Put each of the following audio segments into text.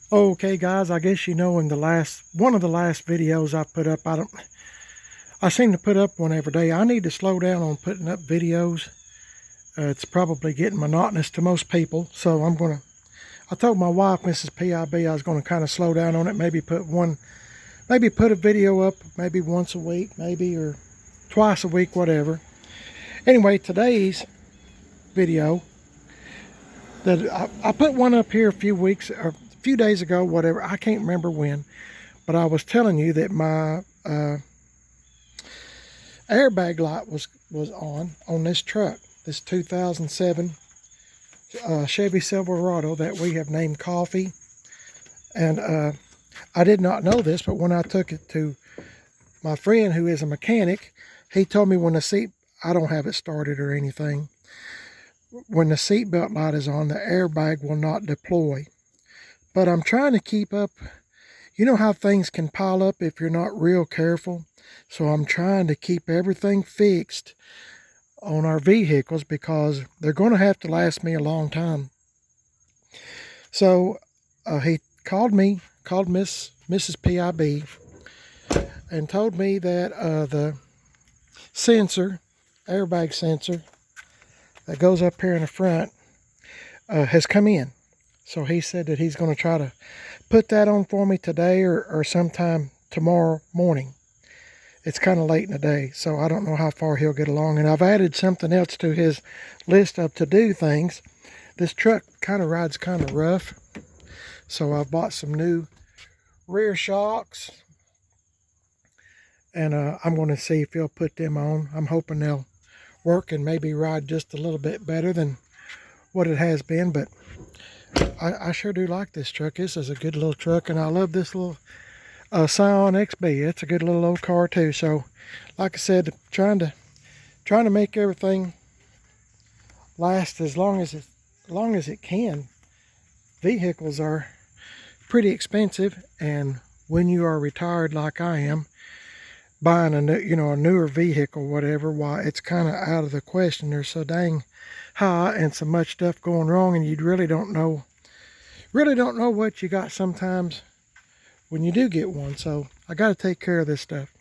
Okay, guys, I guess you know in one of the last videos I put up, I seem to put up one every day. I need to slow down on putting up videos. It's probably getting monotonous to most people, so I told my wife, Mrs. PIB, I was gonna kind of slow down on it, maybe put a video up maybe once a week, maybe, or twice a week, whatever. Anyway, today's video, I put one up here a few weeks or a few days ago, whatever, I can't remember when, but I was telling you that my airbag light was on this truck, this 2007 Chevy Silverado that we have named Coffee. And I did not know this, but when I took it to my friend who is a mechanic, he told me when the seat, I don't have it started or anything, when the seatbelt light is on, the airbag will not deploy. But I'm trying to keep up. You know how things can pile up if you're not real careful? So I'm trying to keep everything fixed on our vehicles because they're going to have to last me a long time. So he called Mrs. PIB, and told me that the airbag sensor that goes up here in the front has come in. So he said that he's going to try to put that on for me today or sometime tomorrow morning. It's kind of late in the day, so I don't know how far he'll get along. And I've added something else to his list of to-do things. This truck kind of rides kind of rough, so I've bought some new rear shocks, and I'm going to see if he'll put them on. I'm hoping they'll work and maybe ride just a little bit better than what it has been, but I sure do like this truck. This is a good little truck, and I love this little Scion XB. It's a good little old car too. So like I said, trying to make everything last as long as it can. Vehicles are pretty expensive, and when you are retired like I am, buying a newer vehicle, whatever, why, it's kind of out of the question. They're so dang high and so much stuff going wrong, and you really don't know what you got sometimes when you do get one. So I got to take care of this stuff.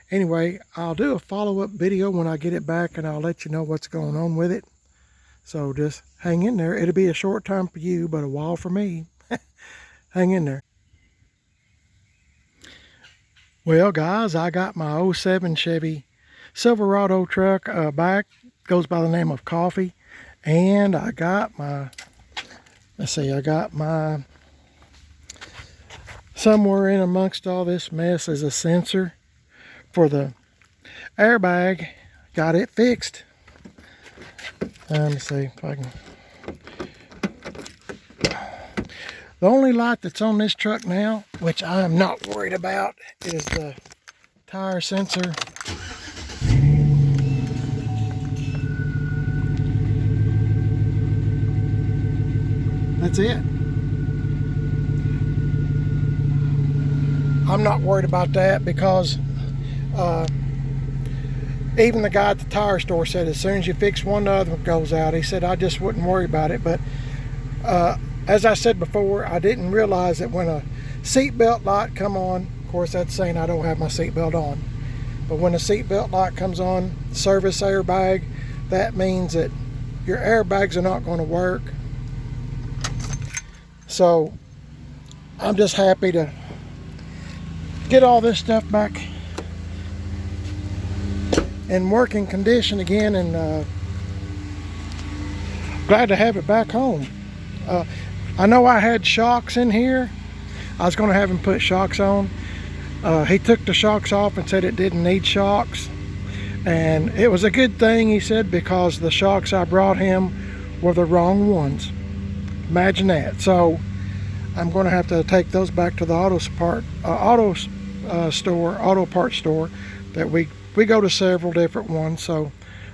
Anyway, I'll do a follow-up video when I get it back, and I'll let you know what's going on with it. So just hang in there. It'll be a short time for you, but a while for me. Hang in there. Well, guys, I got my 07 Chevy Silverado truck back. Goes by the name of Coffee. And I got my, somewhere in amongst all this mess is a sensor for the airbag. Got it fixed. Let me see if I can. The only light that's on this truck now, which I am not worried about, is the tire sensor. That's it. I'm not worried about that because even the guy at the tire store said as soon as you fix one, the other one goes out. He said I just wouldn't worry about it. But as I said before, I didn't realize that when a seatbelt light come on, of course that's saying I don't have my seatbelt on, but when a seatbelt light comes on, service airbag, that means that your airbags are not going to work. So I'm just happy to get all this stuff back in working condition again, and glad to have it back home. I know I had shocks in here. I was going to have him put shocks on. He took the shocks off and said it didn't need shocks, and it was a good thing, he said, because the shocks I brought him were the wrong ones. Imagine that. So I'm going to have to take those back to the auto parts store that we go to several different ones, so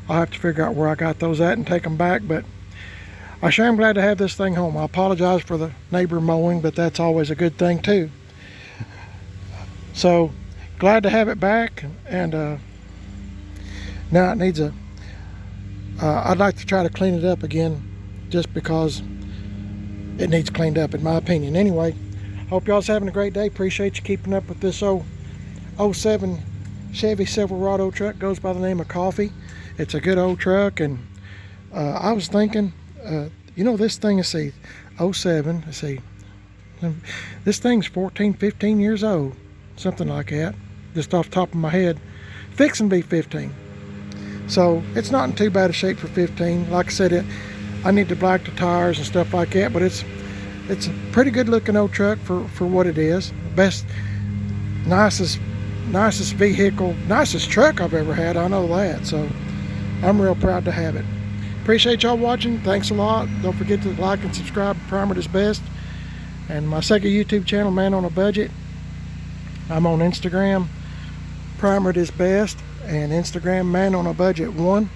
I'll have to figure out where I got those at and take them back. But I sure am glad to have this thing home. I apologize for the neighbor mowing, but that's always a good thing too. So glad to have it back, and now it needs I'd like to try to clean it up again, just because it needs cleaned up in my opinion. Anyway, Hope y'all's having a great day. Appreciate you keeping up with this '07 Chevy Silverado truck. Goes by the name of Coffee. It's a good old truck, and I was thinking, you know, this thing is '07. Let's see, this thing's 14, 15 years old, something like that, just off the top of my head. Fixing to be 15. So it's not in too bad a shape for 15. Like I said, I need to black the tires and stuff like that, but it's a pretty good looking old truck for what it is. Best, nicest vehicle, nicest truck I've ever had, I know that. So I'm real proud to have it. Appreciate y'all watching. Thanks a lot. Don't forget to like and subscribe to Primered is Best. And my second YouTube channel, Man on a Budget. I'm on Instagram, Primered is Best, and Instagram, Man on a Budget 1.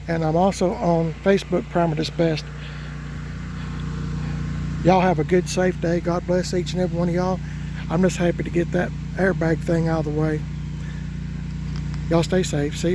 And I'm also on Facebook, Primered is Best. Y'all have a good, safe day. God bless each and every one of y'all. I'm just happy to get that airbag thing out of the way. Y'all stay safe. See you later.